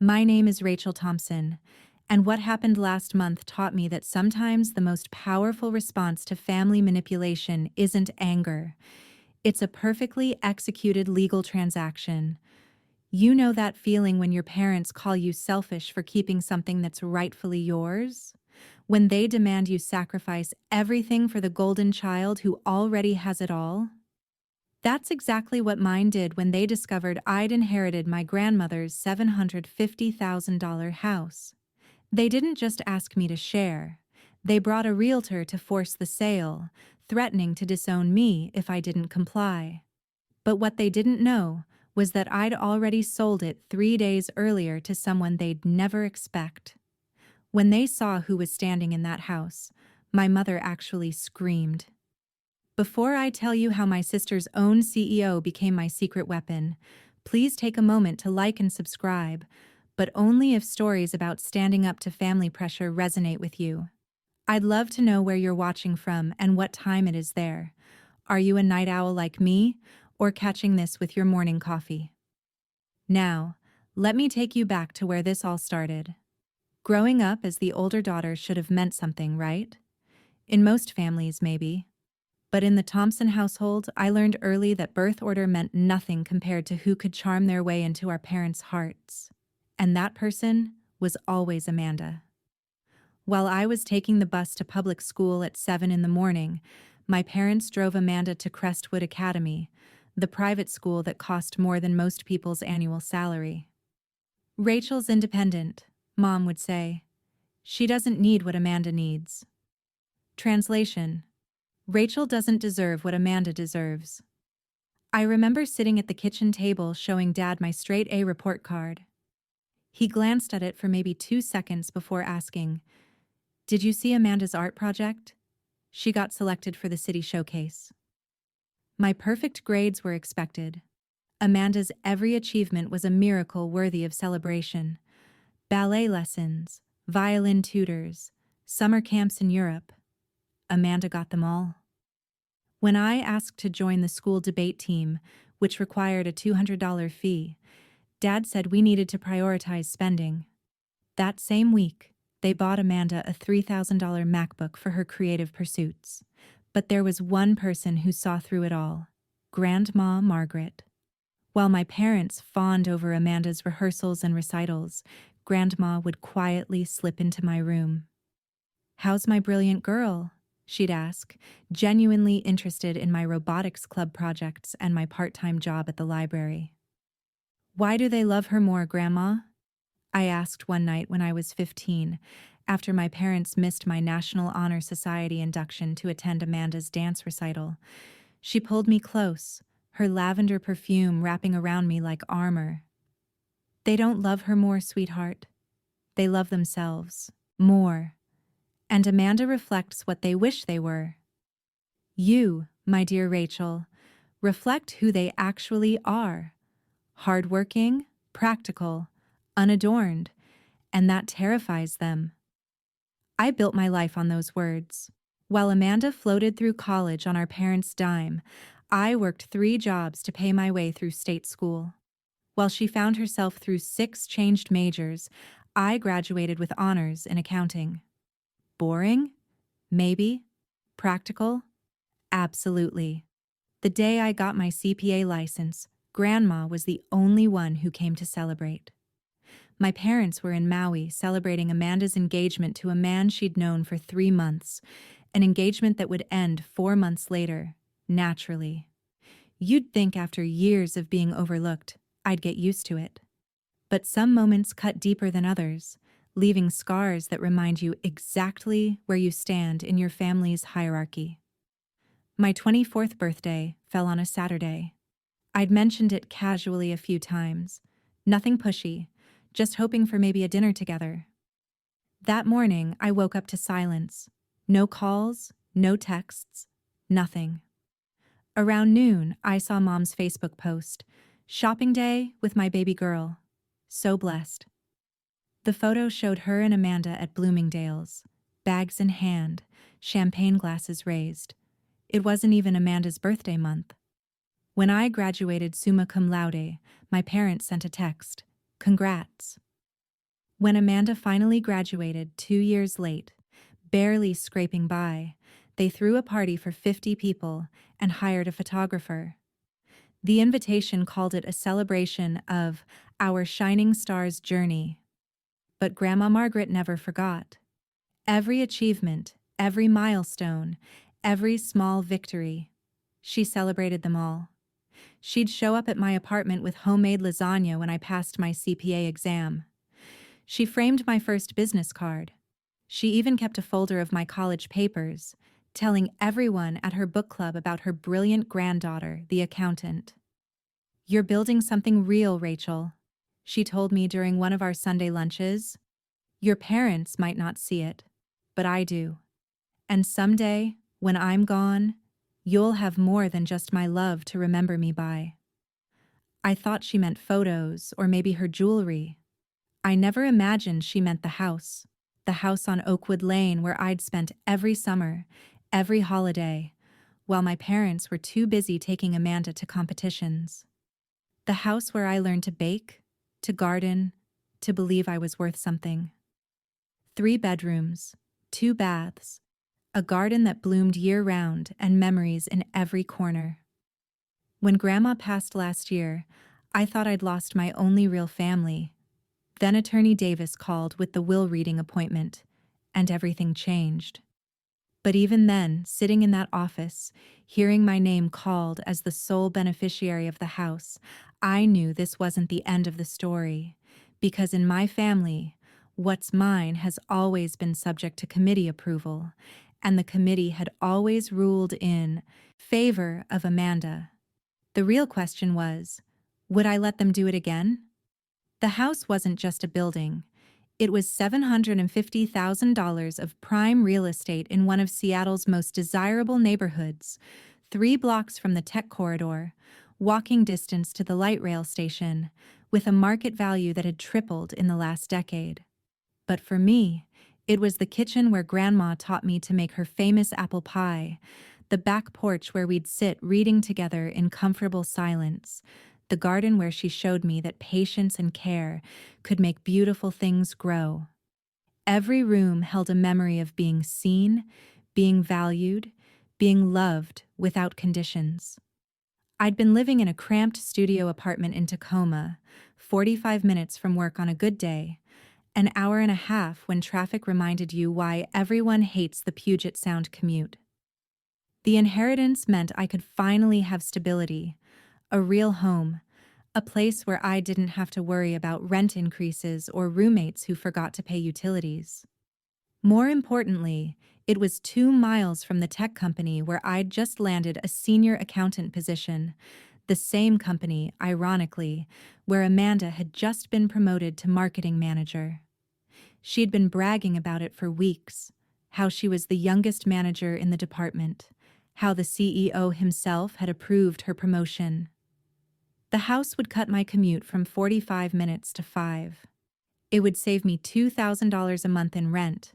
My name is Rachel Thompson, and what happened last month taught me that sometimes the most powerful response to family manipulation isn't anger. It's a perfectly executed legal transaction. You know that feeling when your parents call you selfish for keeping something that's rightfully yours? When they demand you sacrifice everything for the golden child who already has it all? That's exactly what mine did when they discovered I'd inherited my grandmother's $750,000 house. They didn't just ask me to share. They brought a realtor to force the sale, threatening to disown me if I didn't comply. But what they didn't know was that I'd already sold it 3 days earlier to someone they'd never expect. When they saw who was standing in that house, my mother actually screamed. Before I tell you how my sister's own CEO became my secret weapon, please take a moment to like and subscribe, but only if stories about standing up to family pressure resonate with you. I'd love to know where you're watching from and what time it is there. Are you a night owl like me, or catching this with your morning coffee? Now, let me take you back to where this all started. Growing up as the older daughter should have meant something, right? In most families, maybe. But in the Thompson household, I learned early that birth order meant nothing compared to who could charm their way into our parents' hearts. And that person was always Amanda. While I was taking the bus to public school at 7 in the morning, my parents drove Amanda to Crestwood Academy, the private school that cost more than most people's annual salary. Rachel's independent, Mom would say. She doesn't need what Amanda needs. Translation: Rachel doesn't deserve what Amanda deserves. I remember sitting at the kitchen table showing Dad my straight A report card. He glanced at it for maybe 2 seconds before asking, "Did you see Amanda's art project? She got selected for the city showcase." My perfect grades were expected. Amanda's every achievement was a miracle worthy of celebration. Ballet lessons, violin tutors, summer camps in Europe. Amanda got them all. When I asked to join the school debate team, which required a $200 fee, Dad said we needed to prioritize spending. That same week, they bought Amanda a $3,000 MacBook for her creative pursuits. But there was one person who saw through it all: Grandma Margaret. While my parents fawned over Amanda's rehearsals and recitals, Grandma would quietly slip into my room. "How's my brilliant girl?" she'd ask, genuinely interested in my robotics club projects and my part-time job at the library. "Why do they love her more, Grandma?" I asked one night when I was 15, after my parents missed my National Honor Society induction to attend Amanda's dance recital. She pulled me close, her lavender perfume wrapping around me like armor. "They don't love her more, sweetheart. They love themselves more. And Amanda reflects what they wish they were. You, my dear Rachel, reflect who they actually are. Hardworking, practical, unadorned, and that terrifies them." I built my life on those words. While Amanda floated through college on our parents' dime, I worked 3 jobs to pay my way through state school. While she found herself through 6 changed majors, I graduated with honors in accounting. Boring? Maybe. Practical? Absolutely. The day I got my CPA license, Grandma was the only one who came to celebrate. My parents were in Maui celebrating Amanda's engagement to a man she'd known for 3 months, an engagement that would end 4 months later, naturally. You'd think after years of being overlooked, I'd get used to it. But some moments cut deeper than others, leaving scars that remind you exactly where you stand in your family's hierarchy. My 24th birthday fell on a Saturday. I'd mentioned it casually a few times. Nothing pushy, just hoping for maybe a dinner together. That morning, I woke up to silence. No calls, no texts, nothing. Around noon, I saw Mom's Facebook post, "Shopping day with my baby girl. So blessed." The photo showed her and Amanda at Bloomingdale's, bags in hand, champagne glasses raised. It wasn't even Amanda's birthday month. When I graduated summa cum laude, my parents sent a text, "Congrats." When Amanda finally graduated 2 years late, barely scraping by, they threw a party for 50 people and hired a photographer. The invitation called it a celebration of our shining star's journey. But Grandma Margaret never forgot. Every achievement, every milestone, every small victory. She celebrated them all. She'd show up at my apartment with homemade lasagna when I passed my CPA exam. She framed my first business card. She even kept a folder of my college papers, telling everyone at her book club about her brilliant granddaughter, the accountant. "You're building something real, Rachel," she told me during one of our Sunday lunches. "Your parents might not see it, but I do. And someday, when I'm gone, you'll have more than just my love to remember me by." I thought she meant photos or maybe her jewelry. I never imagined she meant the house on Oakwood Lane where I'd spent every summer, every holiday, while my parents were too busy taking Amanda to competitions. The house where I learned to bake, to garden, to believe I was worth something. 3 bedrooms, 2 baths, a garden that bloomed year-round, and memories in every corner. When Grandma passed last year, I thought I'd lost my only real family. Then Attorney Davis called with the will reading appointment, and everything changed. But even then, sitting in that office, hearing my name called as the sole beneficiary of the house, I knew this wasn't the end of the story. Because in my family, what's mine has always been subject to committee approval, and the committee had always ruled in favor of Amanda. The real question was, would I let them do it again? The house wasn't just a building. It was $750,000 of prime real estate in one of Seattle's most desirable neighborhoods, 3 blocks from the tech corridor, walking distance to the light rail station, with a market value that had tripled in the last decade. But for me, it was the kitchen where Grandma taught me to make her famous apple pie, the back porch where we'd sit reading together in comfortable silence, the garden where she showed me that patience and care could make beautiful things grow. Every room held a memory of being seen, being valued, being loved without conditions. I'd been living in a cramped studio apartment in Tacoma, 45 minutes from work on a good day, an hour and a half when traffic reminded you why everyone hates the Puget Sound commute. The inheritance meant I could finally have stability, a real home, a place where I didn't have to worry about rent increases or roommates who forgot to pay utilities. More importantly, it was 2 miles from the tech company where I'd just landed a senior accountant position, the same company, ironically, where Amanda had just been promoted to marketing manager. She'd been bragging about it for weeks, how she was the youngest manager in the department, how the CEO himself had approved her promotion. The house would cut my commute from 45 minutes to 5. It would save me $2,000 a month in rent.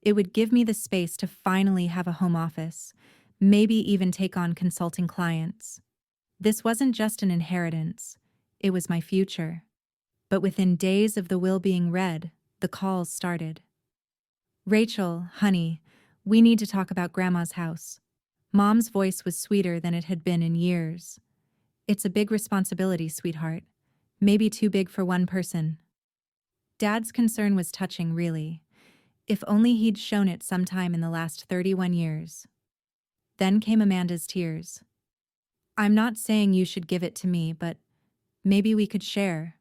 It would give me the space to finally have a home office, maybe even take on consulting clients. This wasn't just an inheritance, it was my future. But within days of the will being read, the calls started. "Rachel, honey, we need to talk about Grandma's house." Mom's voice was sweeter than it had been in years. "It's a big responsibility, sweetheart. Maybe too big for one person." Dad's concern was touching, really. If only he'd shown it sometime in the last 31 years. Then came Amanda's tears. "I'm not saying you should give it to me, but maybe we could share.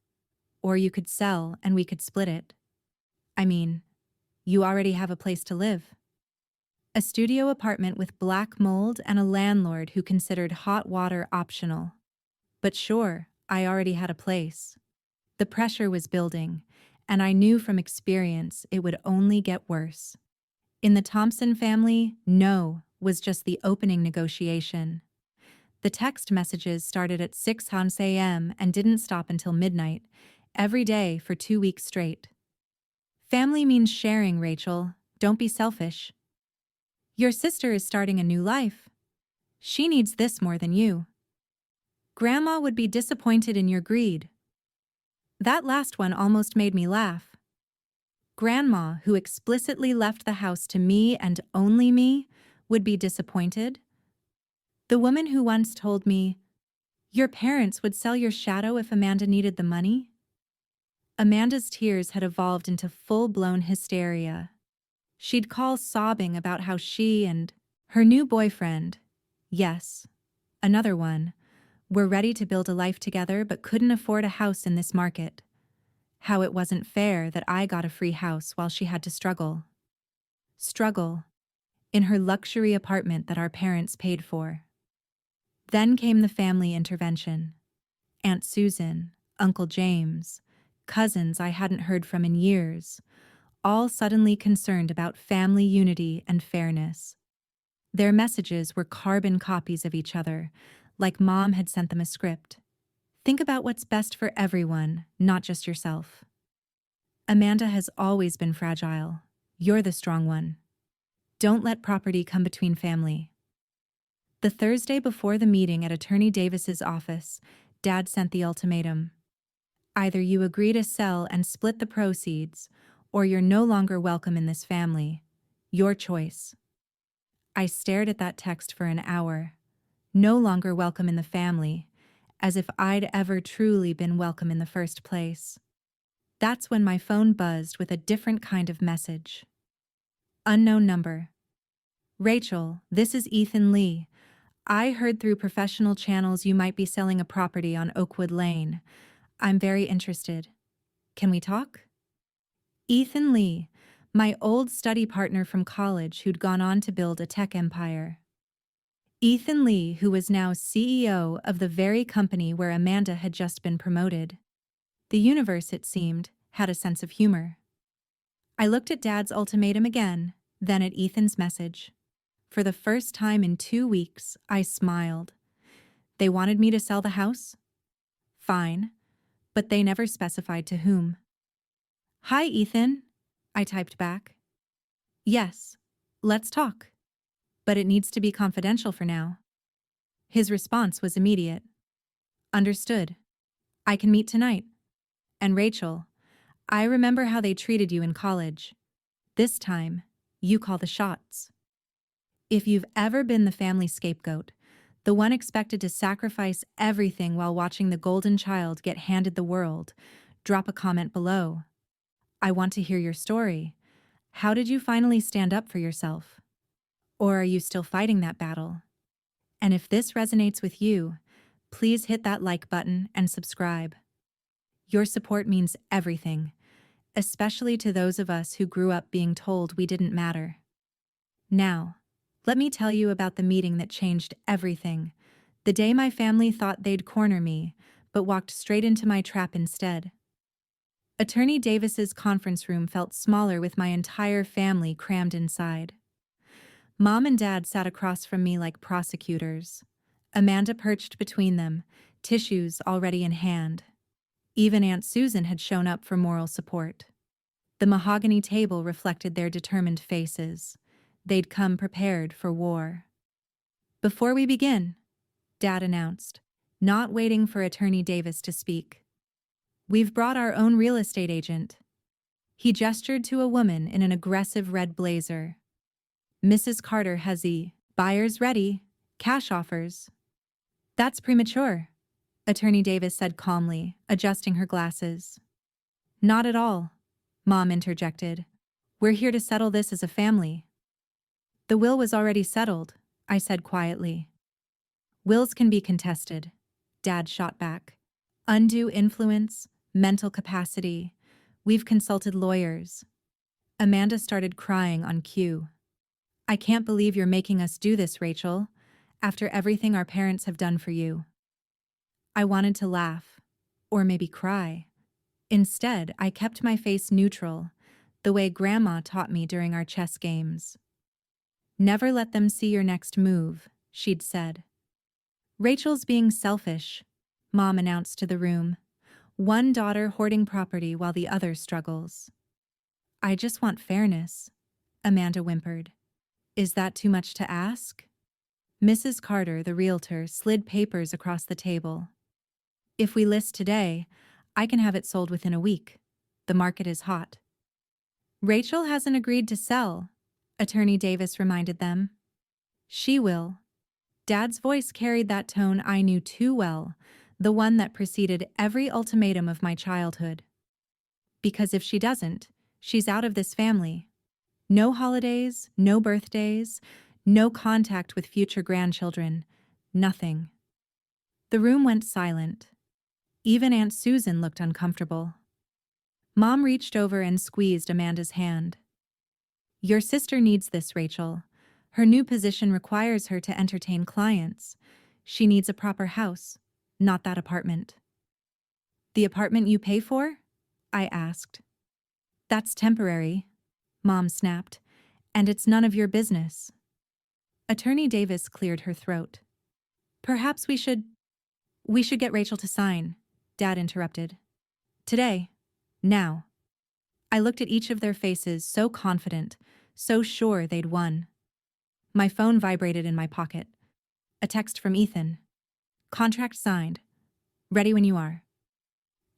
Or you could sell and we could split it. I mean, you already have a place to live." A studio apartment with black mold and a landlord who considered hot water optional. But sure, I already had a place. The pressure was building, and I knew from experience it would only get worse. In the Thompson family, no was just the opening negotiation. The text messages started at 6 a.m. and didn't stop until midnight, every day for 2 weeks straight. "Family means sharing, Rachel. Don't be selfish. Your sister is starting a new life. She needs this more than you. Grandma would be disappointed in your greed." That last one almost made me laugh. Grandma, who explicitly left the house to me and only me, would be disappointed. The woman who once told me, "Your parents would sell your shadow if Amanda needed the money." Amanda's tears had evolved into full-blown hysteria. She'd call sobbing about how she and her new boyfriend, yes, another one, were ready to build a life together but couldn't afford a house in this market. How it wasn't fair that I got a free house while she had to struggle. Struggle in her luxury apartment that our parents paid for. Then came the family intervention. Aunt Susan, Uncle James, cousins I hadn't heard from in years, all suddenly concerned about family unity and fairness. Their messages were carbon copies of each other, like Mom had sent them a script. Think about what's best for everyone, not just yourself. Amanda has always been fragile. You're the strong one. Don't let property come between family. The Thursday before the meeting at Attorney Davis's office, Dad sent the ultimatum. Either you agree to sell and split the proceeds, or you're no longer welcome in this family. Your choice. I stared at that text for an hour. No longer welcome in the family, as if I'd ever truly been welcome in the first place. That's when my phone buzzed with a different kind of message. Unknown number. Rachel, this is Ethan Lee. I heard through professional channels you might be selling a property on Oakwood Lane. I'm very interested. Can we talk? Ethan Lee, my old study partner from college who'd gone on to build a tech empire. Ethan Lee, who was now CEO of the very company where Amanda had just been promoted. The universe, it seemed, had a sense of humor. I looked at Dad's ultimatum again, then at Ethan's message. For the first time in 2 weeks, I smiled. They wanted me to sell the house? Fine, but they never specified to whom. Hi, Ethan, I typed back. Yes, let's talk. But it needs to be confidential for now. His response was immediate. Understood. I can meet tonight. And Rachel, I remember how they treated you in college. This time, you call the shots. If you've ever been the family scapegoat, the one expected to sacrifice everything while watching the golden child get handed the world, drop a comment below. I want to hear your story. How did you finally stand up for yourself? Or are you still fighting that battle? And if this resonates with you, please hit that like button and subscribe. Your support means everything, especially to those of us who grew up being told we didn't matter. Now, let me tell you about the meeting that changed everything. The day my family thought they'd corner me, but walked straight into my trap instead. Attorney Davis's conference room felt smaller with my entire family crammed inside. Mom and Dad sat across from me like prosecutors. Amanda perched between them, tissues already in hand. Even Aunt Susan had shown up for moral support. The mahogany table reflected their determined faces. They'd come prepared for war. Before we begin, Dad announced, not waiting for Attorney Davis to speak. We've brought our own real estate agent. He gestured to a woman in an aggressive red blazer. Mrs. Carter has the buyers ready, cash offers. That's premature, Attorney Davis said calmly, adjusting her glasses. Not at all, Mom interjected. We're here to settle this as a family. The will was already settled, I said quietly. Wills can be contested, Dad shot back. Undue influence, mental capacity. We've consulted lawyers. Amanda started crying on cue. I can't believe you're making us do this, Rachel, after everything our parents have done for you. I wanted to laugh, or maybe cry. Instead, I kept my face neutral, the way Grandma taught me during our chess games. Never let them see your next move, she'd said. Rachel's being selfish, Mom announced to the room. One daughter hoarding property while the other struggles. I just want fairness, Amanda whimpered. Is that too much to ask? Mrs. Carter, the realtor, slid papers across the table. If we list today, I can have it sold within a week. The market is hot. Rachel hasn't agreed to sell, Attorney Davis reminded them. She will. Dad's voice carried that tone I knew too well, the one that preceded every ultimatum of my childhood. Because if she doesn't, she's out of this family. No holidays, no birthdays, no contact with future grandchildren, nothing. The room went silent. Even Aunt Susan looked uncomfortable. Mom reached over and squeezed Amanda's hand. Your sister needs this, Rachel. Her new position requires her to entertain clients. She needs a proper house, not that apartment. The apartment you pay for? I asked. That's temporary, Mom snapped, and it's none of your business. Attorney Davis cleared her throat. Perhaps we should get Rachel to sign, Dad interrupted. Today. Now. I looked at each of their faces, so confident, so sure they'd won. My phone vibrated in my pocket. A text from Ethan. Contract signed. Ready when you are.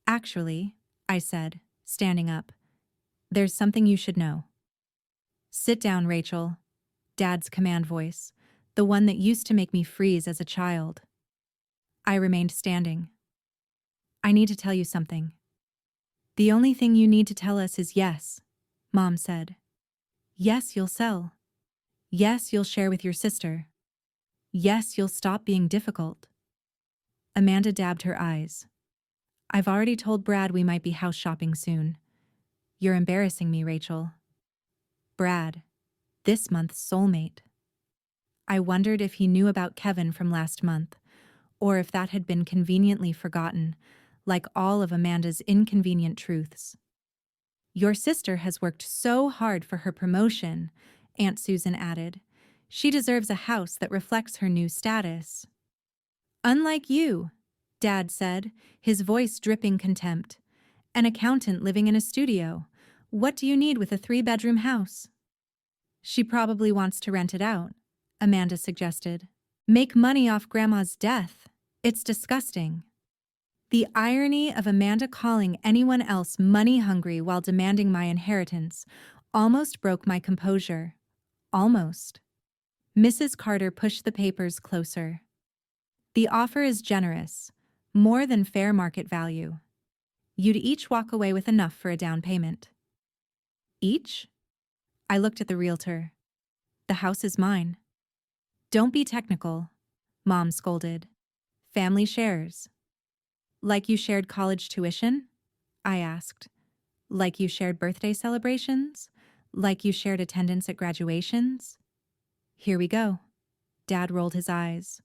Actually, I said, standing up, there's something you should know. Sit down, Rachel. Dad's command voice, the one that used to make me freeze as a child. I remained standing. I need to tell you something. The only thing you need to tell us is yes, Mom said. Yes, you'll sell. Yes, you'll share with your sister. Yes, you'll stop being difficult. Amanda dabbed her eyes. I've already told Brad we might be house shopping soon. You're embarrassing me, Rachel. Brad, this month's soulmate. I wondered if he knew about Kevin from last month, or if that had been conveniently forgotten, like all of Amanda's inconvenient truths. Your sister has worked so hard for her promotion, Aunt Susan added. She deserves a house that reflects her new status. Unlike you, Dad said, his voice dripping contempt. An accountant living in a studio. What do you need with a 3-bedroom house? She probably wants to rent it out, Amanda suggested. Make money off Grandma's death. It's disgusting. The irony of Amanda calling anyone else money-hungry while demanding my inheritance almost broke my composure. Almost. Mrs. Carter pushed the papers closer. The offer is generous, more than fair market value. You'd each walk away with enough for a down payment. Each? I looked at the realtor. The house is mine. Don't be technical, Mom scolded. Family shares. Like you shared college tuition? I asked. Like you shared birthday celebrations? Like you shared attendance at graduations? Here we go. Dad rolled his eyes.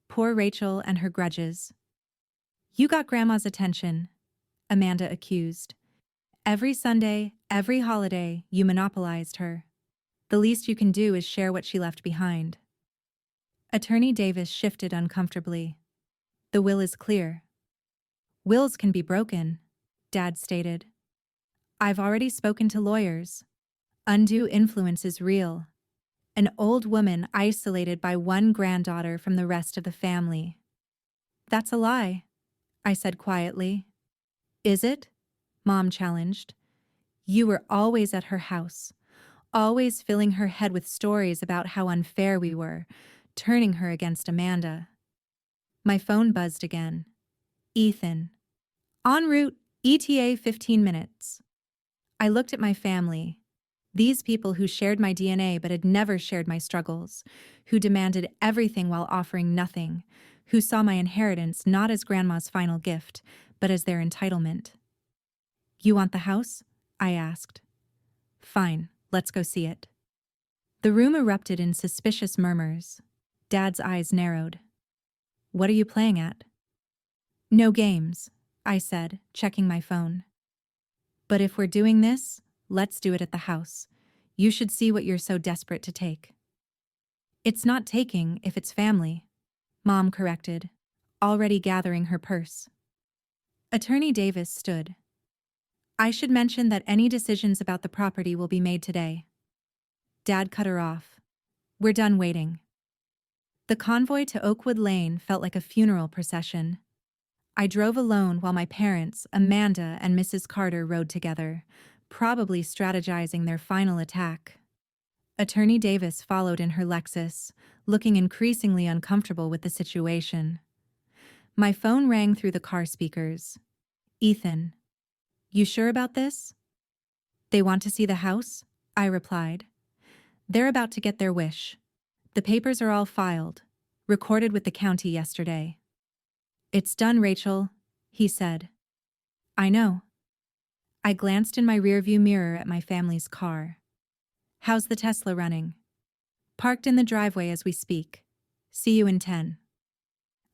Poor Rachel and her grudges. You got Grandma's attention, Amanda accused. Every Sunday, every holiday, you monopolized her. The least you can do is share what she left behind. Attorney Davis shifted uncomfortably. The will is clear. Wills can be broken, Dad stated. I've already spoken to lawyers. Undue influence is real. An old woman isolated by one granddaughter from the rest of the family. That's a lie, I said quietly. Is it? Mom challenged. You were always at her house, always filling her head with stories about how unfair we were, turning her against Amanda. My phone buzzed again. Ethan. En route, ETA 15 minutes. I looked at my family. These people who shared my DNA but had never shared my struggles, who demanded everything while offering nothing, who saw my inheritance not as Grandma's final gift, but as their entitlement. You want the house? I asked. Fine, let's go see it. The room erupted in suspicious murmurs. Dad's eyes narrowed. What are you playing at? No games, I said, checking my phone. But if we're doing this, let's do it at the house. You should see what you're so desperate to take. It's not taking if it's family, Mom corrected, already gathering her purse. Attorney Davis stood. I should mention that any decisions about the property will be made today. Dad cut her off. We're done waiting. The convoy to Oakwood Lane felt like a funeral procession. I drove alone while my parents, Amanda and Mrs. Carter, rode together, probably strategizing their final attack. Attorney Davis followed in her Lexus, looking increasingly uncomfortable with the situation. My phone rang through the car speakers. Ethan, you sure about this? They want to see the house? I replied. They're about to get their wish. The papers are all filed, recorded with the county yesterday. It's done, Rachel, he said. I know. I glanced in my rearview mirror at my family's car. How's the Tesla running? Parked in the driveway as we speak. See you in 10.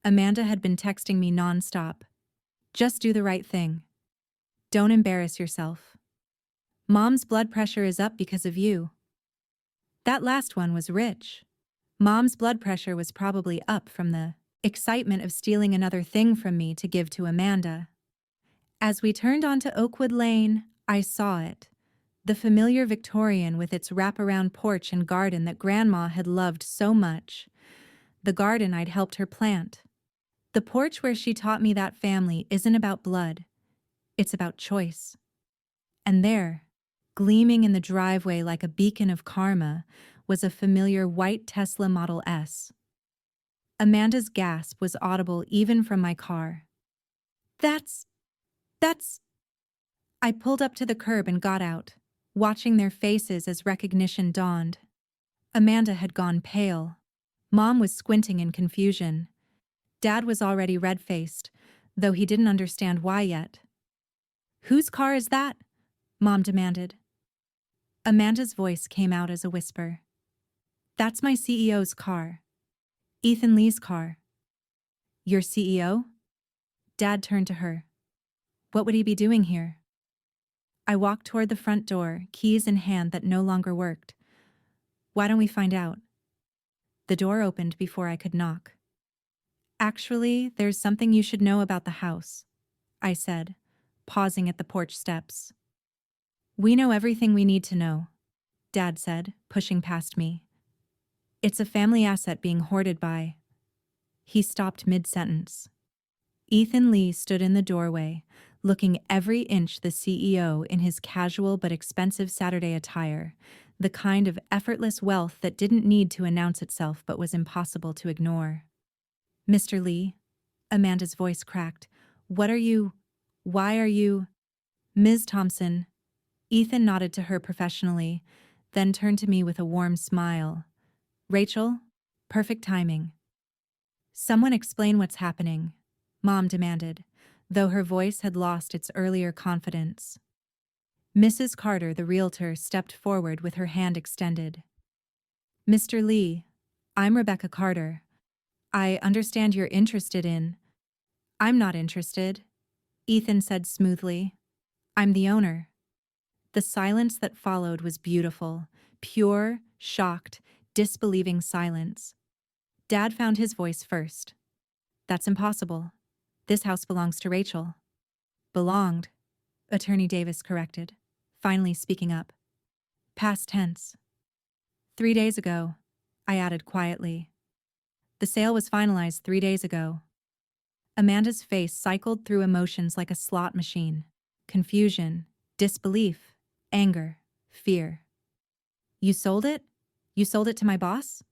Amanda had been texting me nonstop. Just do the right thing. Don't embarrass yourself. Mom's blood pressure is up because of you. That last one was rich. Mom's blood pressure was probably up from the excitement of stealing another thing from me to give to Amanda. As we turned onto Oakwood Lane, I saw it. The familiar Victorian with its wraparound porch and garden that Grandma had loved so much. The garden I'd helped her plant. The porch where she taught me that family isn't about blood. It's about choice. And there, gleaming in the driveway like a beacon of karma, was a familiar white Tesla Model S. Amanda's gasp was audible even from my car. That's... I pulled up to the curb and got out, watching their faces as recognition dawned. Amanda had gone pale. Mom was squinting in confusion. Dad was already red-faced, though he didn't understand why yet. Whose car is that? Mom demanded. Amanda's voice came out as a whisper. That's my CEO's car. Ethan Lee's car. Your CEO? Dad turned to her. What would he be doing here? I walked toward the front door, keys in hand that no longer worked. Why don't we find out? The door opened before I could knock. Actually, there's something you should know about the house, I said, pausing at the porch steps. We know everything we need to know, Dad said, pushing past me. It's a family asset being hoarded by... He stopped mid-sentence. Ethan Lee stood in the doorway, looking every inch the CEO in his casual but expensive Saturday attire, the kind of effortless wealth that didn't need to announce itself but was impossible to ignore. Mr. Lee, Amanda's voice cracked. Why are you... Ms. Thompson. Ethan nodded to her professionally, then turned to me with a warm smile. Rachel, perfect timing. Someone explain what's happening, Mom demanded, though her voice had lost its earlier confidence. Mrs. Carter, the realtor, stepped forward with her hand extended. Mr. Lee, I'm Rebecca Carter. I understand you're interested in... I'm not interested, Ethan said smoothly. I'm the owner. The silence that followed was beautiful, pure, shocked, disbelieving silence. Dad found his voice first. That's impossible. This house belongs to Rachel. Belonged, Attorney Davis corrected, finally speaking up. Past tense. 3 days ago, I added quietly. The sale was finalized 3 days ago. Amanda's face cycled through emotions like a slot machine. Confusion, disbelief, anger, fear. You sold it? You sold it to my boss?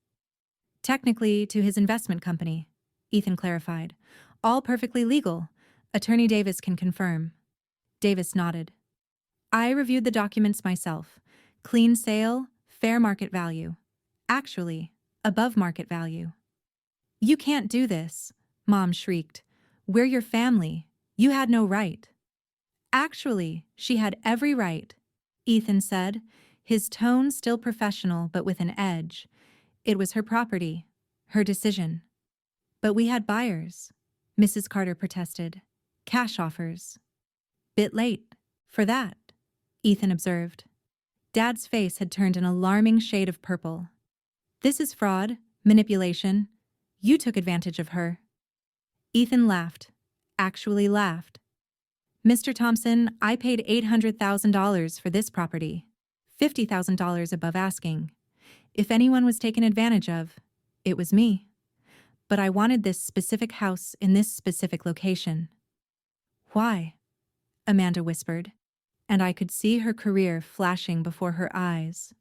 Technically, to his investment company, Ethan clarified. All perfectly legal. Attorney Davis can confirm. Davis nodded. I reviewed the documents myself. Clean sale, fair market value. Actually, above market value. You can't do this, Mom shrieked. We're your family. You had no right. Actually, she had every right, Ethan said, his tone still professional but with an edge. It was her property, her decision. But we had buyers, Mrs. Carter protested. Cash offers. Bit late, for that, Ethan observed. Dad's face had turned an alarming shade of purple. This is fraud, manipulation. You took advantage of her. Ethan laughed, actually laughed. Mr. Thompson, I paid $800,000 for this property, $50,000 above asking. If anyone was taken advantage of, it was me. But I wanted this specific house in this specific location. Why? Amanda whispered. and I could see her career flashing before her eyes.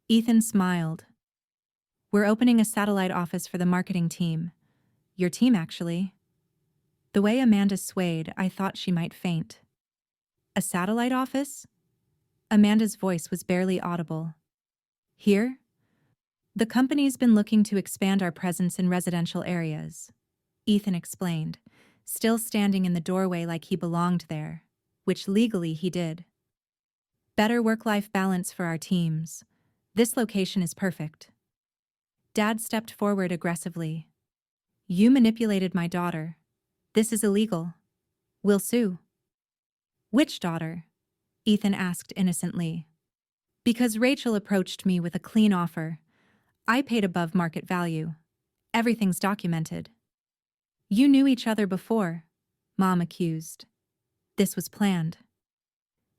Ethan smiled. We're opening a satellite office for the marketing team. Your team, actually. The way Amanda swayed, I thought she might faint. A satellite office? Amanda's voice was barely audible. Here? The company's been looking to expand our presence in residential areas, Ethan explained, still standing in the doorway like he belonged there, which legally he did. Better work-life balance for our teams. This location is perfect. Dad stepped forward aggressively. You manipulated my daughter. This is illegal. We'll sue. Which daughter? Ethan asked innocently. Because Rachel approached me with a clean offer. I paid above market value. Everything's documented. You knew each other before, Mom accused. This was planned.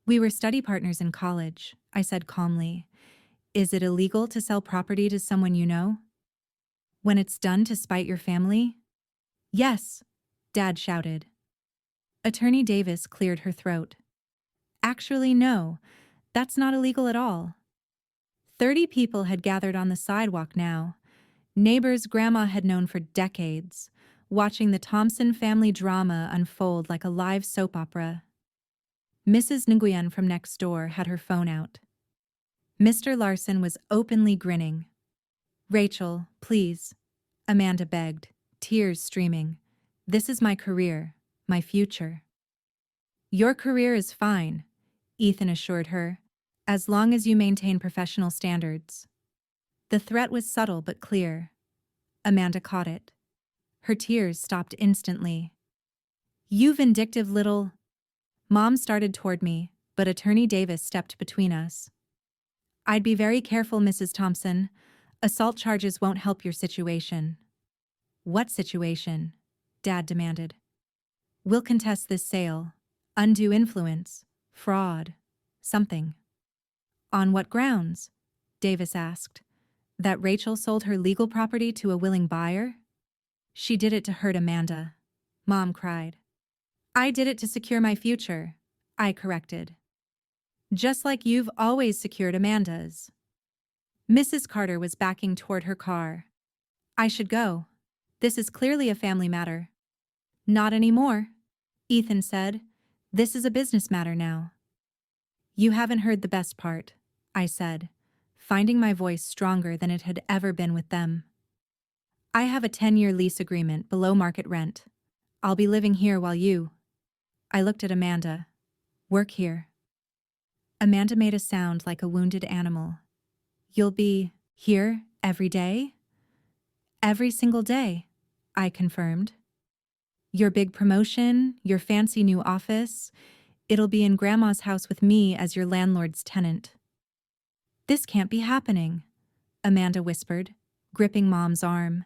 We were study partners in college, I said calmly. Is it illegal to sell property to someone you know? When it's done to spite your family? Yes, Dad shouted. Attorney Davis cleared her throat. Actually, no, that's not illegal at all. 30 people had gathered on the sidewalk now. Neighbors Grandma had known for decades, watching the Thompson family drama unfold like a live soap opera. Mrs. Nguyen from next door had her phone out. Mr. Larson was openly grinning. Rachel, please, Amanda begged, tears streaming. This is my career, my future. Your career is fine, Ethan assured her, as long as you maintain professional standards. The threat was subtle but clear. Amanda caught it. Her tears stopped instantly. You vindictive little... Mom started toward me, but Attorney Davis stepped between us. I'd be very careful, Mrs. Thompson. Assault charges won't help your situation. What situation? Dad demanded. We'll contest this sale. Undue influence. Fraud. Something. On what grounds? Davis asked. That Rachel sold her legal property to a willing buyer? She did it to hurt Amanda. Mom cried. I did it to secure my future, I corrected. Just like you've always secured Amanda's. Mrs. Carter was backing toward her car. I should go. This is clearly a family matter. Not anymore, Ethan said. This is a business matter now. You haven't heard the best part, I said, finding my voice stronger than it had ever been with them. I have a 10-year lease agreement below market rent. I'll be living here while you... I looked at Amanda. Work here. Amanda made a sound like a wounded animal. You'll be here every day? Every single day, I confirmed. Your big promotion, your fancy new office, it'll be in Grandma's house with me as your landlord's tenant. This can't be happening, Amanda whispered, gripping Mom's arm.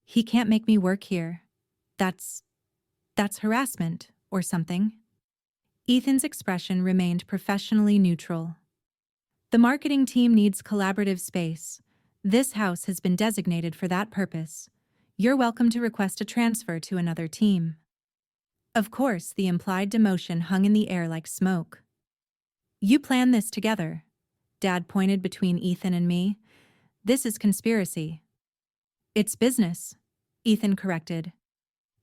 He can't make me work here. That's harassment, or something. Ethan's expression remained professionally neutral. The marketing team needs collaborative space. This house has been designated for that purpose. You're welcome to request a transfer to another team. Of course, the implied demotion hung in the air like smoke. You planned this together. Dad pointed between Ethan and me. This is conspiracy. It's business, Ethan corrected.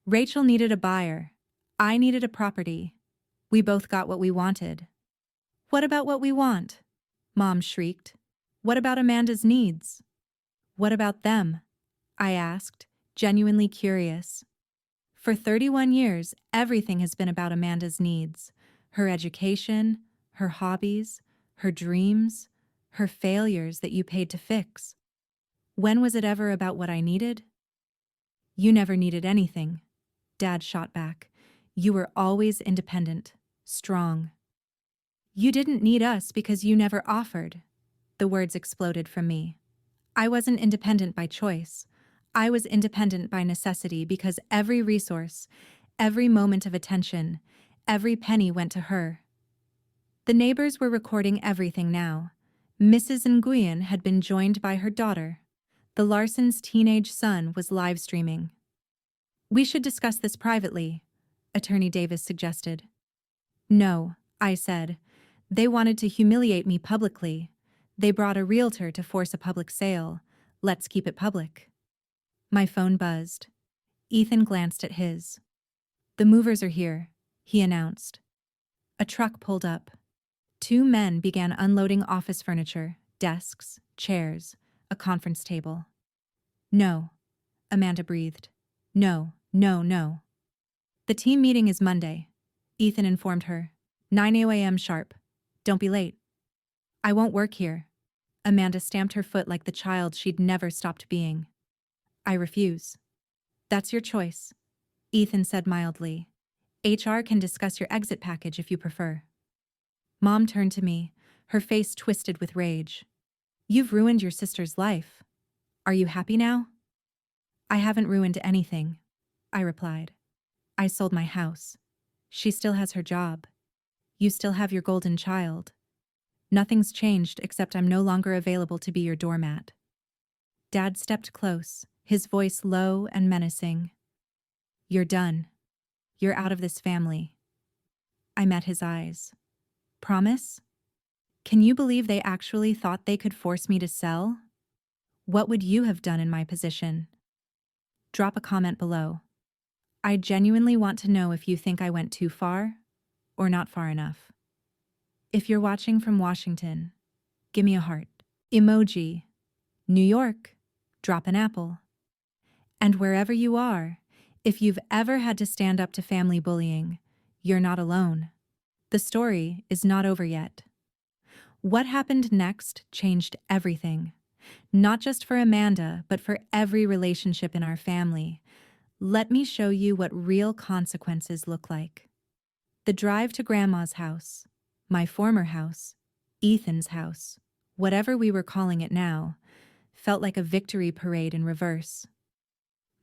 Rachel needed a buyer. I needed a property. We both got what we wanted. What about what we want? Mom shrieked. What about Amanda's needs? What about them? I asked, genuinely curious. For 31 years, everything has been about Amanda's needs. Her education, her hobbies, her dreams, her failures that you paid to fix. When was it ever about what I needed? You never needed anything, Dad shot back. You were always independent, strong. You didn't need us because you never offered. The words exploded from me. I wasn't independent by choice. I was independent by necessity because every resource, every moment of attention, every penny went to her. The neighbors were recording everything now. Mrs. Nguyen had been joined by her daughter. The Larsons' teenage son was live streaming. We should discuss this privately, Attorney Davis suggested. No, I said. They wanted to humiliate me publicly. They brought a realtor to force a public sale. Let's keep it public. My phone buzzed. Ethan glanced at his. The movers are here, he announced. A truck pulled up. Two men began unloading office furniture, desks, chairs, a conference table. No, Amanda breathed. No, no, no. The team meeting is Monday, Ethan informed her. 9 a.m. sharp. Don't be late. I won't work here. Amanda stamped her foot like the child she'd never stopped being. I refuse. That's your choice, Ethan said mildly. HR can discuss your exit package if you prefer. Mom turned to me, her face twisted with rage. You've ruined your sister's life. Are you happy now? I haven't ruined anything, I replied. I sold my house. She still has her job. You still have your golden child. Nothing's changed except I'm no longer available to be your doormat. Dad stepped close, his voice low and menacing. You're done. You're out of this family. I met his eyes. Promise? Can you believe they actually thought they could force me to sell? What would you have done in my position? Drop a comment below. I genuinely want to know if you think I went too far or not far enough. If you're watching from Washington, give me a heart. Emoji. New York, drop an apple. And wherever you are, if you've ever had to stand up to family bullying, you're not alone. The story is not over yet. What happened next changed everything. Not just for Amanda, but for every relationship in our family. Let me show you what real consequences look like. The drive to Grandma's house, my former house, Ethan's house, whatever we were calling it now, felt like a victory parade in reverse.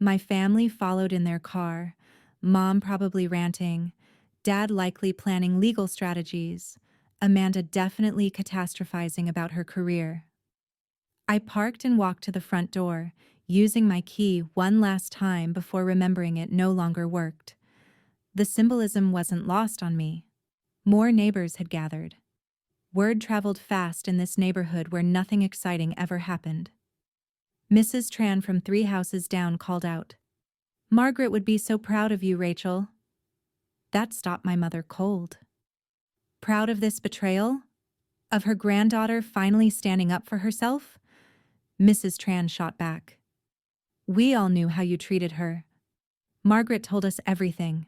My family followed in their car, Mom probably ranting, Dad likely planning legal strategies, Amanda definitely catastrophizing about her career. I parked and walked to the front door, using my key one last time before remembering it no longer worked. The symbolism wasn't lost on me. More neighbors had gathered. Word traveled fast in this neighborhood where nothing exciting ever happened. Mrs. Tran from 3 houses down called out, "Margaret would be so proud of you, Rachel." That stopped my mother cold. Proud of this betrayal? Of her granddaughter finally standing up for herself? Mrs. Tran shot back. We all knew how you treated her. Margaret told us everything.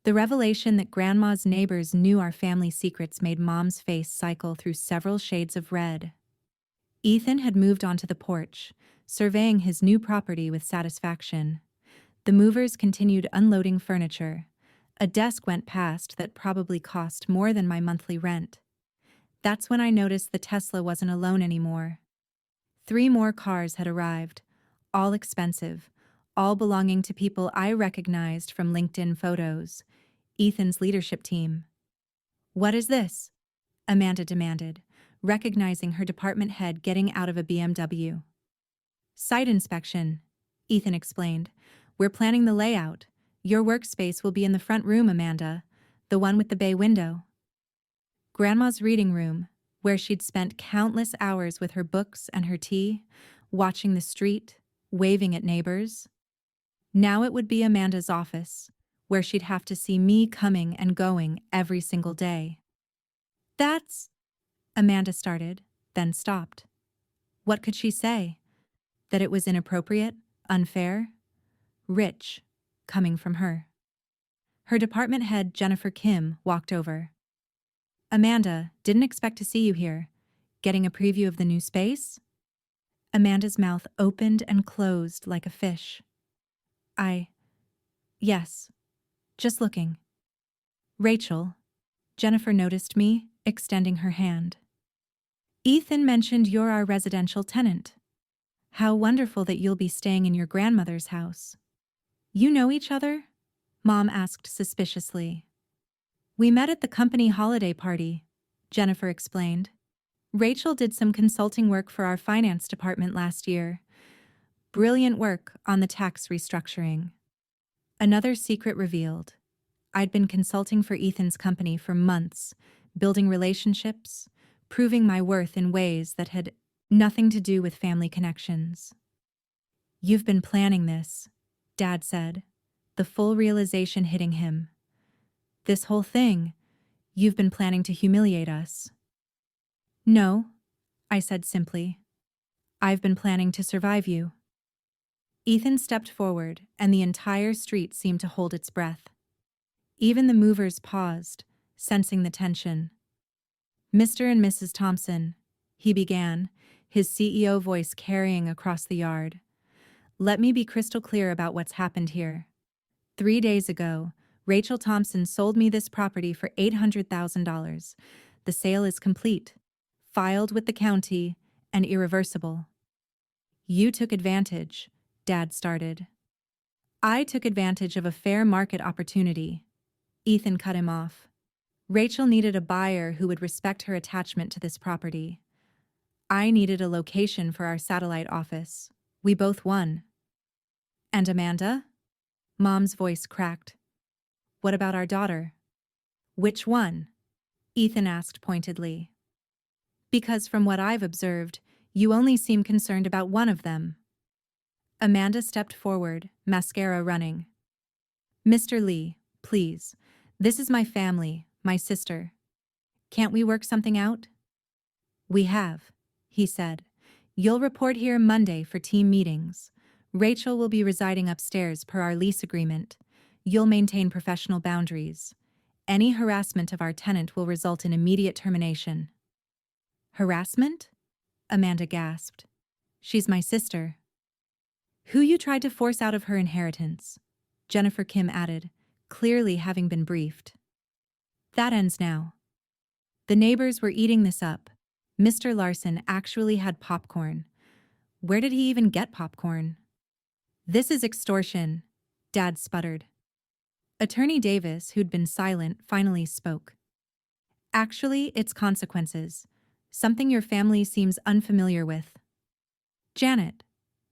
The revelation that Grandma's neighbors knew our family secrets made Mom's face cycle through several shades of red. Ethan had moved onto the porch, surveying his new property with satisfaction. The movers continued unloading furniture. A desk went past that probably cost more than my monthly rent. That's when I noticed the Tesla wasn't alone anymore. 3 more cars had arrived, all expensive, all belonging to people I recognized from LinkedIn photos, Ethan's leadership team. What is this? Amanda demanded, recognizing her department head getting out of a BMW. Site inspection, Ethan explained. We're planning the layout. Your workspace will be in the front room, Amanda, the one with the bay window. Grandma's reading room, where she'd spent countless hours with her books and her tea, watching the street, waving at neighbors. Now it would be Amanda's office, where she'd have to see me coming and going every single day. That's... Amanda started, then stopped. What could she say? That it was inappropriate, unfair? Rich, coming from her. Her department head, Jennifer Kim, walked over. Amanda, didn't expect to see you here. Getting a preview of the new space? Amanda's mouth opened and closed like a fish. Yes. Just looking. Rachel. Jennifer noticed me, extending her hand. Ethan mentioned you're our residential tenant. How wonderful that you'll be staying in your grandmother's house. You know each other? Mom asked suspiciously. We met at the company holiday party, Jennifer explained. Rachel did some consulting work for our finance department last year. Brilliant work on the tax restructuring. Another secret revealed. I'd been consulting for Ethan's company for months, building relationships, proving my worth in ways that had nothing to do with family connections. "You've been planning this," Dad said, the full realization hitting him. "This whole thing, you've been planning to humiliate us." "No," I said simply. "I've been planning to survive you." Ethan stepped forward, and the entire street seemed to hold its breath. Even the movers paused, sensing the tension. "Mr. and Mrs. Thompson," he began, his CEO voice carrying across the yard. "Let me be crystal clear about what's happened here. 3 days ago, Rachel Thompson sold me this property for $800,000. The sale is complete, filed with the county, and irreversible." "You took advantage," Dad started. "I took advantage of a fair market opportunity." Ethan cut him off. "Rachel needed a buyer who would respect her attachment to this property. I needed a location for our satellite office. We both won." "And Amanda?" Mom's voice cracked. "What about our daughter?" "Which one?" Ethan asked pointedly. "Because from what I've observed, you only seem concerned about one of them." Amanda stepped forward, mascara running. "Mr. Lee, please. This is my family, my sister. Can't we work something out?" "We have," he said. "You'll report here Monday for team meetings. Rachel will be residing upstairs per our lease agreement. You'll maintain professional boundaries. Any harassment of our tenant will result in immediate termination." "Harassment?" Amanda gasped. "She's my sister." "Who you tried to force out of her inheritance," Jennifer Kim added, clearly having been briefed. "That ends now." The neighbors were eating this up. Mr. Larson actually had popcorn. Where did he even get popcorn? "This is extortion," Dad sputtered. Attorney Davis, who'd been silent, finally spoke. "Actually, it's consequences. Something your family seems unfamiliar with." "Janet,"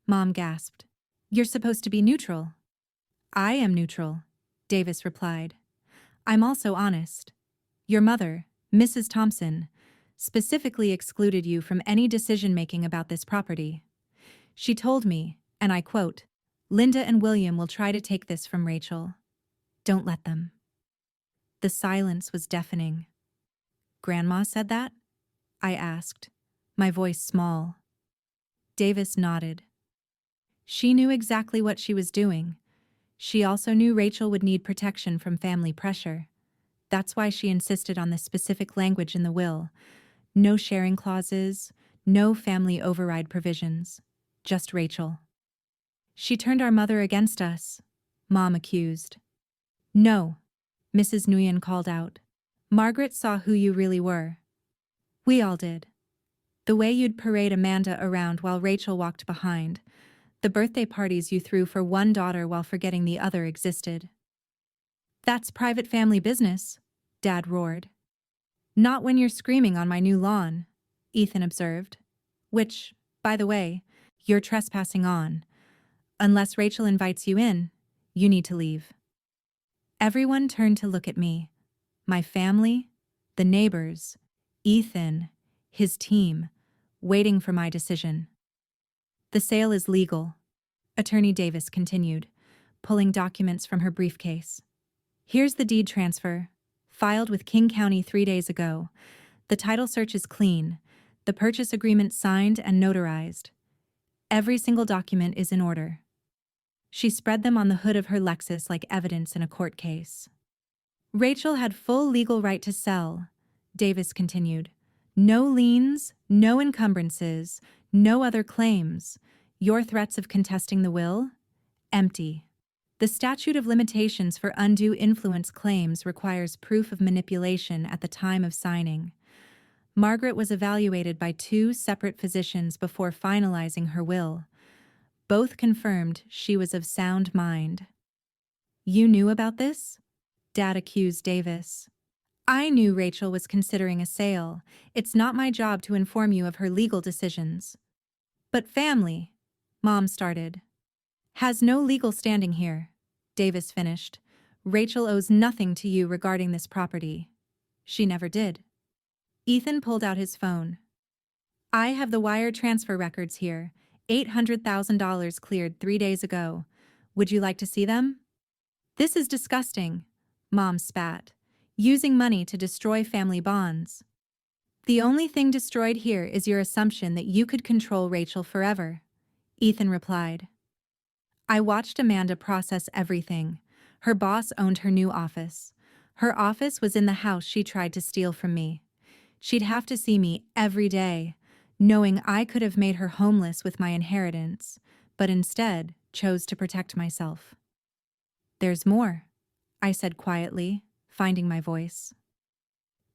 Mom gasped. "You're supposed to be neutral." "I am neutral," Davis replied. "I'm also honest. Your mother, Mrs. Thompson, specifically excluded you from any decision-making about this property. She told me, and I quote, 'Linda and William will try to take this from Rachel. Don't let them.'" The silence was deafening. "Grandma said that?" I asked, my voice small. Davis nodded. "She knew exactly what she was doing. She also knew Rachel would need protection from family pressure. That's why she insisted on the specific language in the will. No sharing clauses, no family override provisions. Just Rachel." "She turned our mother against us," Mom accused. "No," Mrs. Nguyen called out. "Margaret saw who you really were. We all did. The way you'd parade Amanda around while Rachel walked behind. The birthday parties you threw for one daughter while forgetting the other existed." "That's private family business," Dad roared. "Not when you're screaming on my new lawn," Ethan observed. "Which, by the way, you're trespassing on. Unless Rachel invites you in, you need to leave." Everyone turned to look at me. My family, the neighbors, Ethan, his team, waiting for my decision. "The sale is legal," Attorney Davis continued, pulling documents from her briefcase. "Here's the deed transfer, filed with King County 3 days ago. The title search is clean, the purchase agreement signed and notarized. Every single document is in order." She spread them on the hood of her Lexus like evidence in a court case. "Rachel had full legal right to sell," Davis continued. "No liens, no encumbrances, no other claims. Your threats of contesting the will? Empty. The statute of limitations for undue influence claims requires proof of manipulation at the time of signing. Margaret was evaluated by 2 separate physicians before finalizing her will. Both confirmed she was of sound mind." "You knew about this?" Dad accused Davis. "I knew Rachel was considering a sale. It's not my job to inform you of her legal decisions." "But family," Mom started. "Has no legal standing here," Davis finished, Rachel owes nothing to you regarding this property. She never did. Ethan pulled out his phone. I have the wire transfer records here. $800,000 cleared 3 days ago. Would you like to see them? This is disgusting, Mom spat. Using money to destroy family bonds. The only thing destroyed here is your assumption that you could control Rachel forever, Ethan replied. I watched Amanda process everything. Her boss owned her new office. Her office was in the house she tried to steal from me. She'd have to see me every day, knowing I could have made her homeless with my inheritance, but instead chose to protect myself. There's more, I said quietly, finding my voice.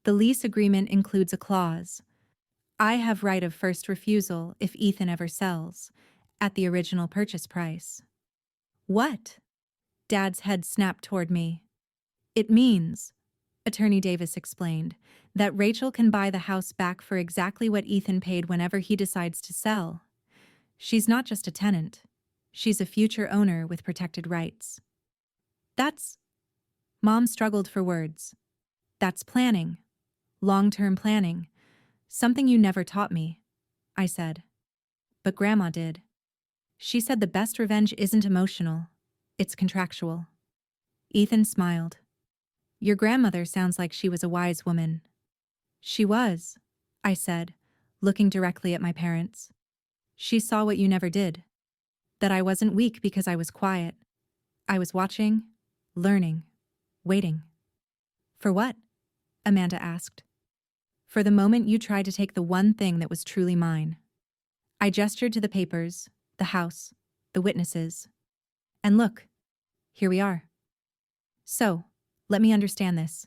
The lease agreement includes a clause. I have right of first refusal if Ethan ever sells, at the original purchase price. What? Dad's head snapped toward me. It means, Attorney Davis explained, that Rachel can buy the house back for exactly what Ethan paid whenever he decides to sell. She's not just a tenant. She's a future owner with protected rights. That's... Mom struggled for words. That's planning. Long-term planning. Something you never taught me, I said. But Grandma did. She said the best revenge isn't emotional. It's contractual. Ethan smiled. Your grandmother sounds like she was a wise woman. She was, I said, looking directly at my parents. She saw what you never did. That I wasn't weak because I was quiet. I was watching, learning, waiting. For what? Amanda asked. For the moment you tried to take the one thing that was truly mine. I gestured to the papers, the house, the witnesses. And look, here we are. So, let me understand this,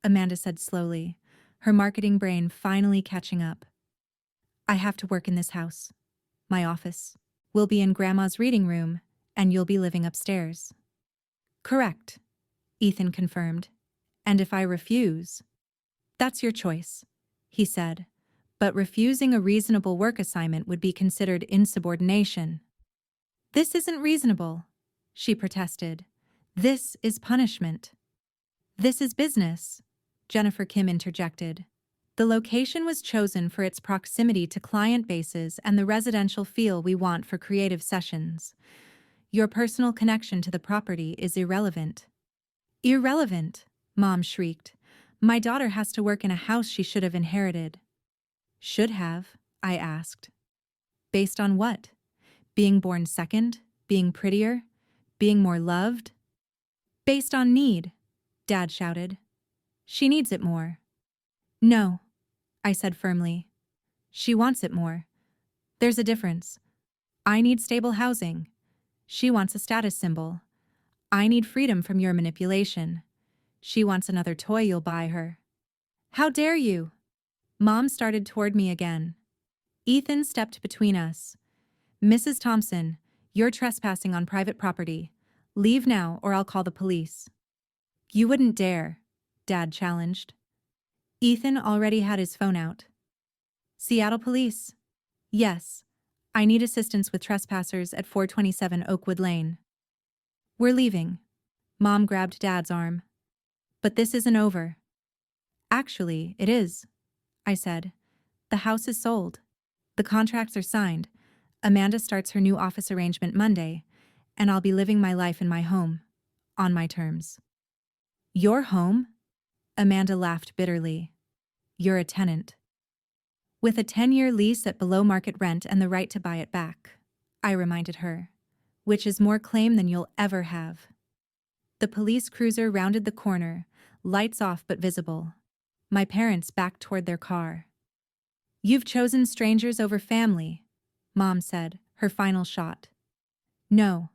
Amanda said slowly, her marketing brain finally catching up. I have to work in this house. My office. We'll be in Grandma's reading room, and you'll be living upstairs. Correct, Ethan confirmed. And if I refuse? That's your choice, he said, but refusing a reasonable work assignment would be considered insubordination. This isn't reasonable, she protested. This is punishment. This is business, Jennifer Kim interjected. The location was chosen for its proximity to client bases and the residential feel we want for creative sessions. Your personal connection to the property is irrelevant. Irrelevant, Mom shrieked. My daughter has to work in a house she should have inherited. Should have, I asked. Based on what? Being born second? Being prettier? Being more loved? Based on need, Dad shouted. She needs it more. No, I said firmly. She wants it more. There's a difference. I need stable housing. She wants a status symbol. I need freedom from your manipulation. She wants another toy you'll buy her. How dare you? Mom started toward me again. Ethan stepped between us. Mrs. Thompson, you're trespassing on private property. Leave now or I'll call the police. You wouldn't dare, Dad challenged. Ethan already had his phone out. Seattle Police. Yes. I need assistance with trespassers at 427 Oakwood Lane. We're leaving. Mom grabbed Dad's arm. But this isn't over. Actually, it is, I said. The house is sold. The contracts are signed. Amanda starts her new office arrangement Monday, and I'll be living my life in my home, on my terms. Your home? Amanda laughed bitterly. You're a tenant. With a 10-year lease at below-market rent and the right to buy it back, I reminded her, which is more claim than you'll ever have. The police cruiser rounded the corner, lights off but visible. My parents backed toward their car. You've chosen strangers over family, Mom said, her final shot. No,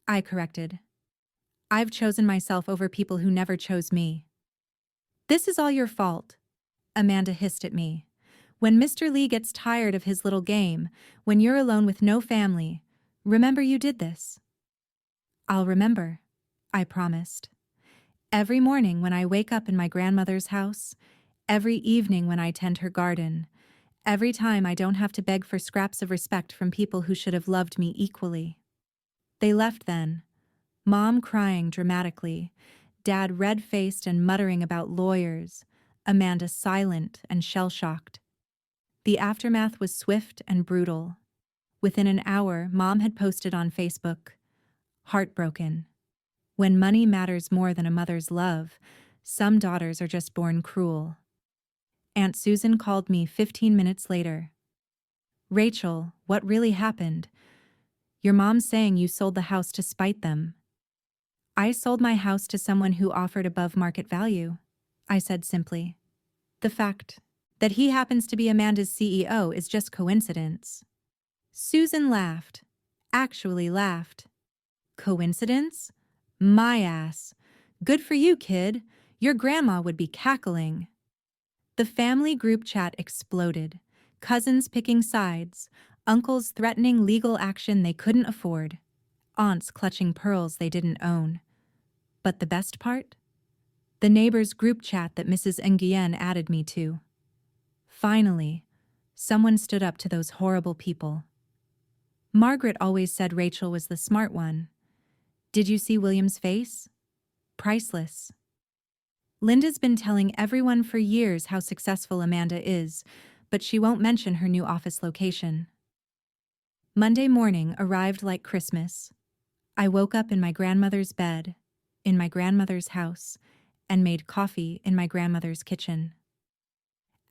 I corrected. I've chosen myself over people who never chose me. This is all your fault, Amanda hissed at me. When Mr. Lee gets tired of his little game, when you're alone with no family, remember you did this. I'll remember, I promised. Every morning when I wake up in my grandmother's house, every evening when I tend her garden, every time I don't have to beg for scraps of respect from people who should have loved me equally. They left then, Mom crying dramatically, Dad red-faced and muttering about lawyers, Amanda silent and shell-shocked. The aftermath was swift and brutal. Within an hour, Mom had posted on Facebook, "Heartbroken. When money matters more than a mother's love, some daughters are just born cruel." Aunt Susan called me 15 minutes later. "Rachel, what really happened? Your mom's saying you sold the house to spite them." "I sold my house to someone who offered above market value," I said simply. "The fact that he happens to be Amanda's CEO is just coincidence." Susan laughed. Actually laughed. "Coincidence? My ass. Good for you, kid. Your grandma would be cackling." The family group chat exploded. Cousins picking sides, uncles threatening legal action they couldn't afford, aunts clutching pearls they didn't own. But the best part? The neighbors' group chat that Mrs. Nguyen added me to. Finally, someone stood up to those horrible people. Margaret always said Rachel was the smart one. Did you see William's face? Priceless. Linda's been telling everyone for years how successful Amanda is, but she won't mention her new office location. Monday morning arrived like Christmas. I woke up in my grandmother's bed, in my grandmother's house, and made coffee in my grandmother's kitchen.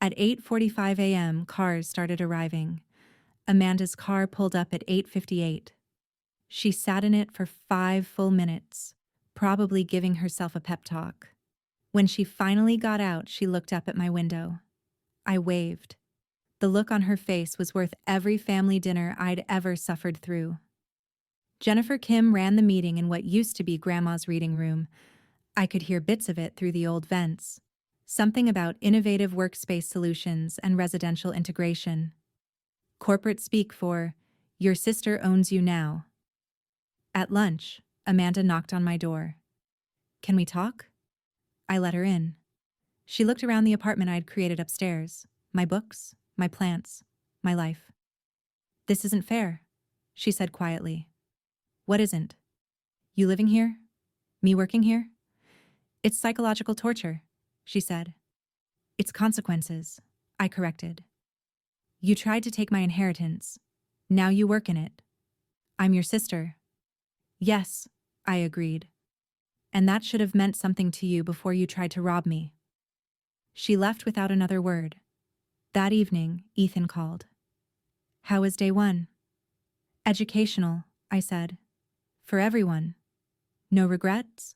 At 8:45 a.m., cars started arriving. Amanda's car pulled up at 8:58. She sat in it for 5 full minutes, probably giving herself a pep talk. When she finally got out, she looked up at my window. I waved. The look on her face was worth every family dinner I'd ever suffered through. Jennifer Kim ran the meeting in what used to be Grandma's reading room. I could hear bits of it through the old vents. Something about innovative workspace solutions and residential integration. Corporate speak for, "Your sister owns you now." At lunch, Amanda knocked on my door. "Can we talk?" I let her in. She looked around the apartment I'd created upstairs. My books, my plants, my life. "This isn't fair," she said quietly. "What isn't?" "You living here? Me working here?" "It's psychological torture," she said. "It's consequences," I corrected. "You tried to take my inheritance. Now you work in it. I'm your sister." "Yes," I agreed. "And that should have meant something to you before you tried to rob me." She left without another word. That evening, Ethan called. "How was day 1? "Educational," I said. "For everyone. No regrets?"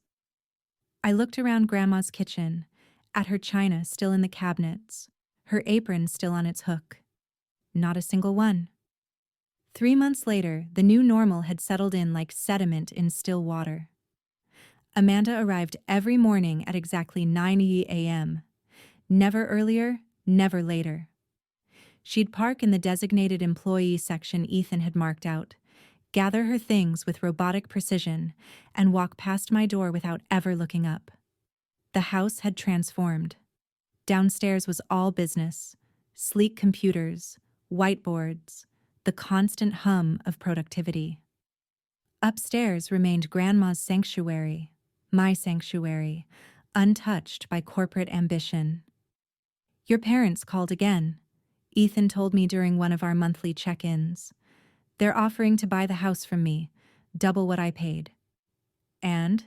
I looked around Grandma's kitchen, at her china still in the cabinets, her apron still on its hook. Not a single one. 3 months later, the new normal had settled in like sediment in still water. Amanda arrived every morning at exactly 9 a.m. Never earlier, never later. She'd park in the designated employee section Ethan had marked out, gather her things with robotic precision, and walk past my door without ever looking up. The house had transformed. Downstairs was all business, sleek computers, whiteboards, the constant hum of productivity. Upstairs remained Grandma's sanctuary, my sanctuary, untouched by corporate ambition. "Your parents called again," Ethan told me during one of our monthly check-ins. "They're offering to buy the house from me, double what I paid." "And?"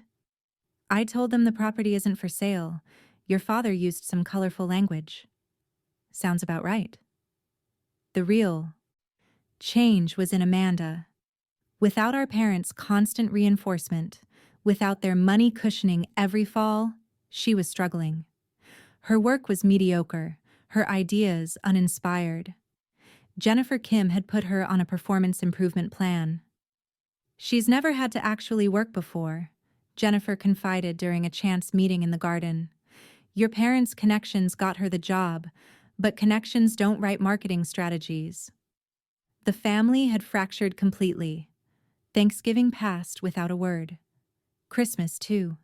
"I told them the property isn't for sale. Your father used some colorful language." "Sounds about right." The real change was in Amanda. Without our parents' constant reinforcement, without their money cushioning every fall, she was struggling. Her work was mediocre, her ideas uninspired. Jennifer Kim had put her on a performance improvement plan. "She's never had to actually work before," Jennifer confided during a chance meeting in the garden. "Your parents' connections got her the job, but connections don't write marketing strategies." The family had fractured completely. Thanksgiving passed without a word. Christmas, too.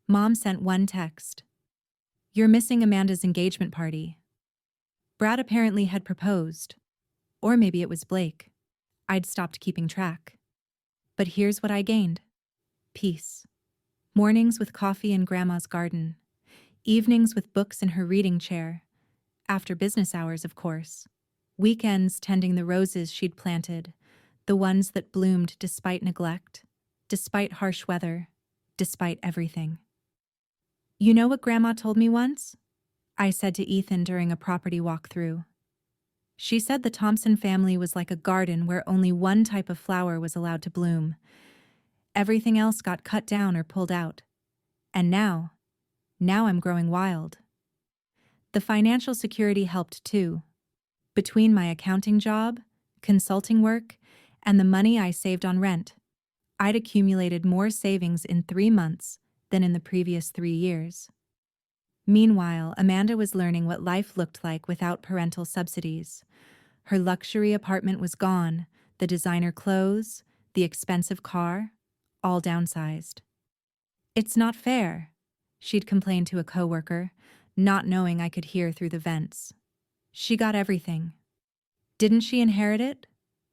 Mom sent one text. "You're missing Amanda's engagement party." Brad apparently had proposed. Or maybe it was Blake. I'd stopped keeping track. But here's what I gained. Peace. Mornings with coffee in Grandma's garden. Evenings with books in her reading chair. After business hours, of course. Weekends tending the roses she'd planted, the ones that bloomed despite neglect, despite harsh weather, despite everything. You know what Grandma told me once? I said to Ethan during a property walkthrough. She said the Thompson family was like a garden where only one type of flower was allowed to bloom. Everything else got cut down or pulled out. And now I'm growing wild. The financial security helped too. Between my accounting job, consulting work, and the money I saved on rent, I'd accumulated more savings in 3 months than in the previous 3 years. Meanwhile, Amanda was learning what life looked like without parental subsidies. Her luxury apartment was gone, the designer clothes, the expensive car, all downsized. "It's not fair," she'd complained to a coworker, not knowing I could hear through the vents. "She got everything." "Didn't she inherit it?"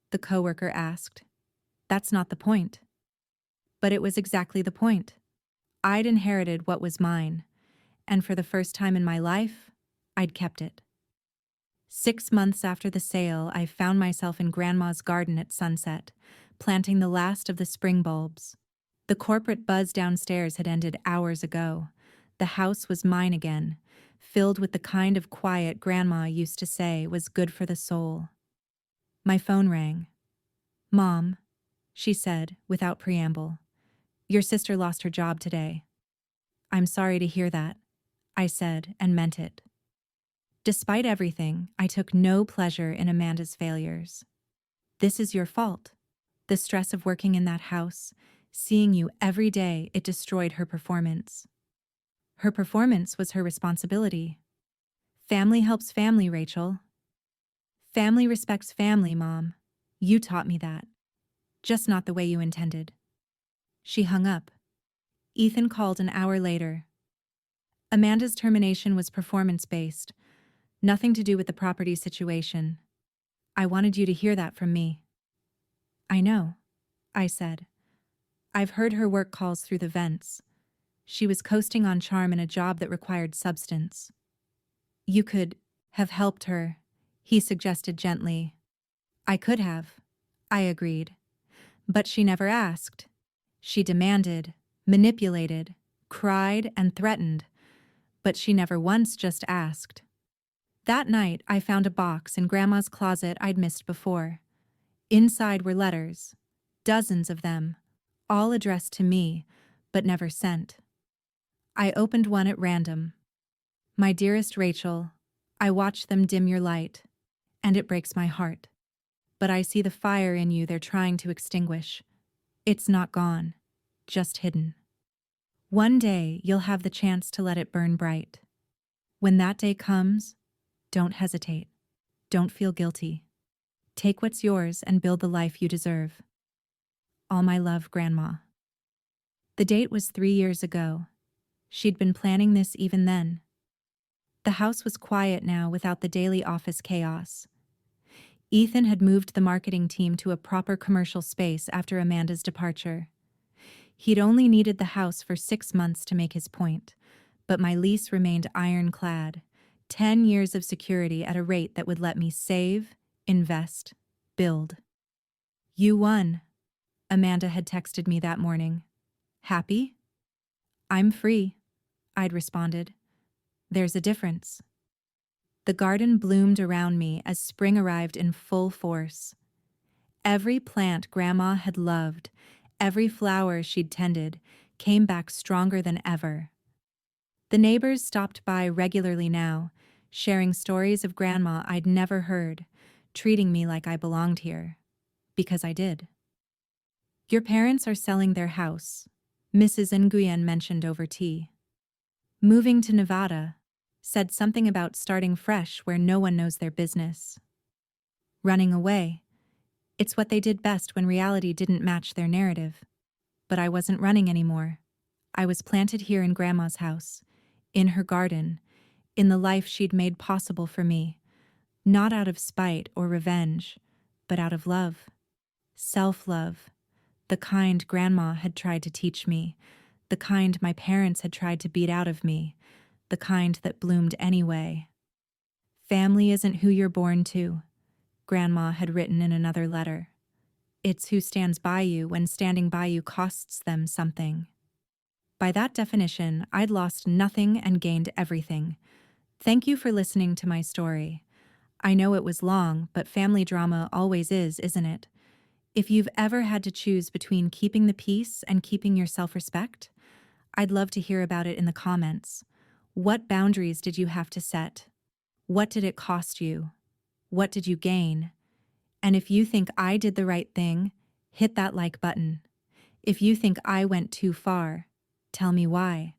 the coworker asked. "That's not the point." But it was exactly the point. I'd inherited what was mine, and for the first time in my life, I'd kept it. 6 months after the sale, I found myself in Grandma's garden at sunset, planting the last of the spring bulbs. The corporate buzz downstairs had ended hours ago. The house was mine again, filled with the kind of quiet Grandma used to say was good for the soul. My phone rang. "Mom," she said, without preamble, "your sister lost her job today." "I'm sorry to hear that," I said, and meant it. Despite everything, I took no pleasure in Amanda's failures. "This is your fault." The stress of working in that house, seeing you every day, it destroyed her performance. Her performance was her responsibility. Family helps family, Rachel. Family respects family, Mom. You taught me that. Just not the way you intended. She hung up. Ethan called an hour later. Amanda's termination was performance-based, nothing to do with the property situation. "I wanted you to hear that from me." "I know," I said. "I've heard her work calls through the vents. She was coasting on charm in a job that required substance." "You could have helped her," he suggested gently. "I could have," I agreed. "But she never asked. She demanded, manipulated, cried, and threatened, but she never once just asked." That night, I found a box in Grandma's closet I'd missed before. Inside were letters, dozens of them, all addressed to me, but never sent. I opened one at random. "My dearest Rachel, I watch them dim your light, and it breaks my heart. But I see the fire in you they're trying to extinguish. It's not gone, just hidden. One day you'll have the chance to let it burn bright. When that day comes, don't hesitate. Don't feel guilty. Take what's yours and build the life you deserve. All my love, Grandma." The date was 3 years ago. She'd been planning this even then. The house was quiet now without the daily office chaos. Ethan had moved the marketing team to a proper commercial space after Amanda's departure. He'd only needed the house for 6 months to make his point, but my lease remained ironclad, 10 years of security at a rate that would let me save, invest, build. "You won," Amanda had texted me that morning. "Happy?" "I'm free," I'd responded. "There's a difference." The garden bloomed around me as spring arrived in full force. Every plant Grandma had loved, every flower she'd tended, came back stronger than ever. The neighbors stopped by regularly now, sharing stories of Grandma I'd never heard, treating me like I belonged here. Because I did. "Your parents are selling their house," Mrs. Nguyen mentioned over tea. "Moving to Nevada," said something about starting fresh where no one knows their business. "Running away." It's what they did best when reality didn't match their narrative. But I wasn't running anymore. I was planted here in Grandma's house, in her garden, in the life she'd made possible for me, not out of spite or revenge, but out of love. Self-love, the kind Grandma had tried to teach me, the kind my parents had tried to beat out of me, the kind that bloomed anyway. Family isn't who you're born to, Grandma had written in another letter. It's who stands by you when standing by you costs them something. By that definition, I'd lost nothing and gained everything. Thank you for listening to my story. I know it was long, but family drama always is, isn't it? If you've ever had to choose between keeping the peace and keeping your self-respect, I'd love to hear about it in the comments. What boundaries did you have to set? What did it cost you? What did you gain? And if you think I did the right thing, hit that like button. If you think I went too far, tell me why.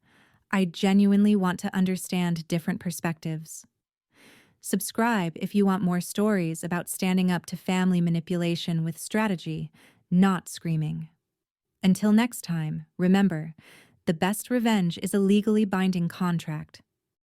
I genuinely want to understand different perspectives. Subscribe if you want more stories about standing up to family manipulation with strategy, not screaming. Until next time, remember, the best revenge is a legally binding contract.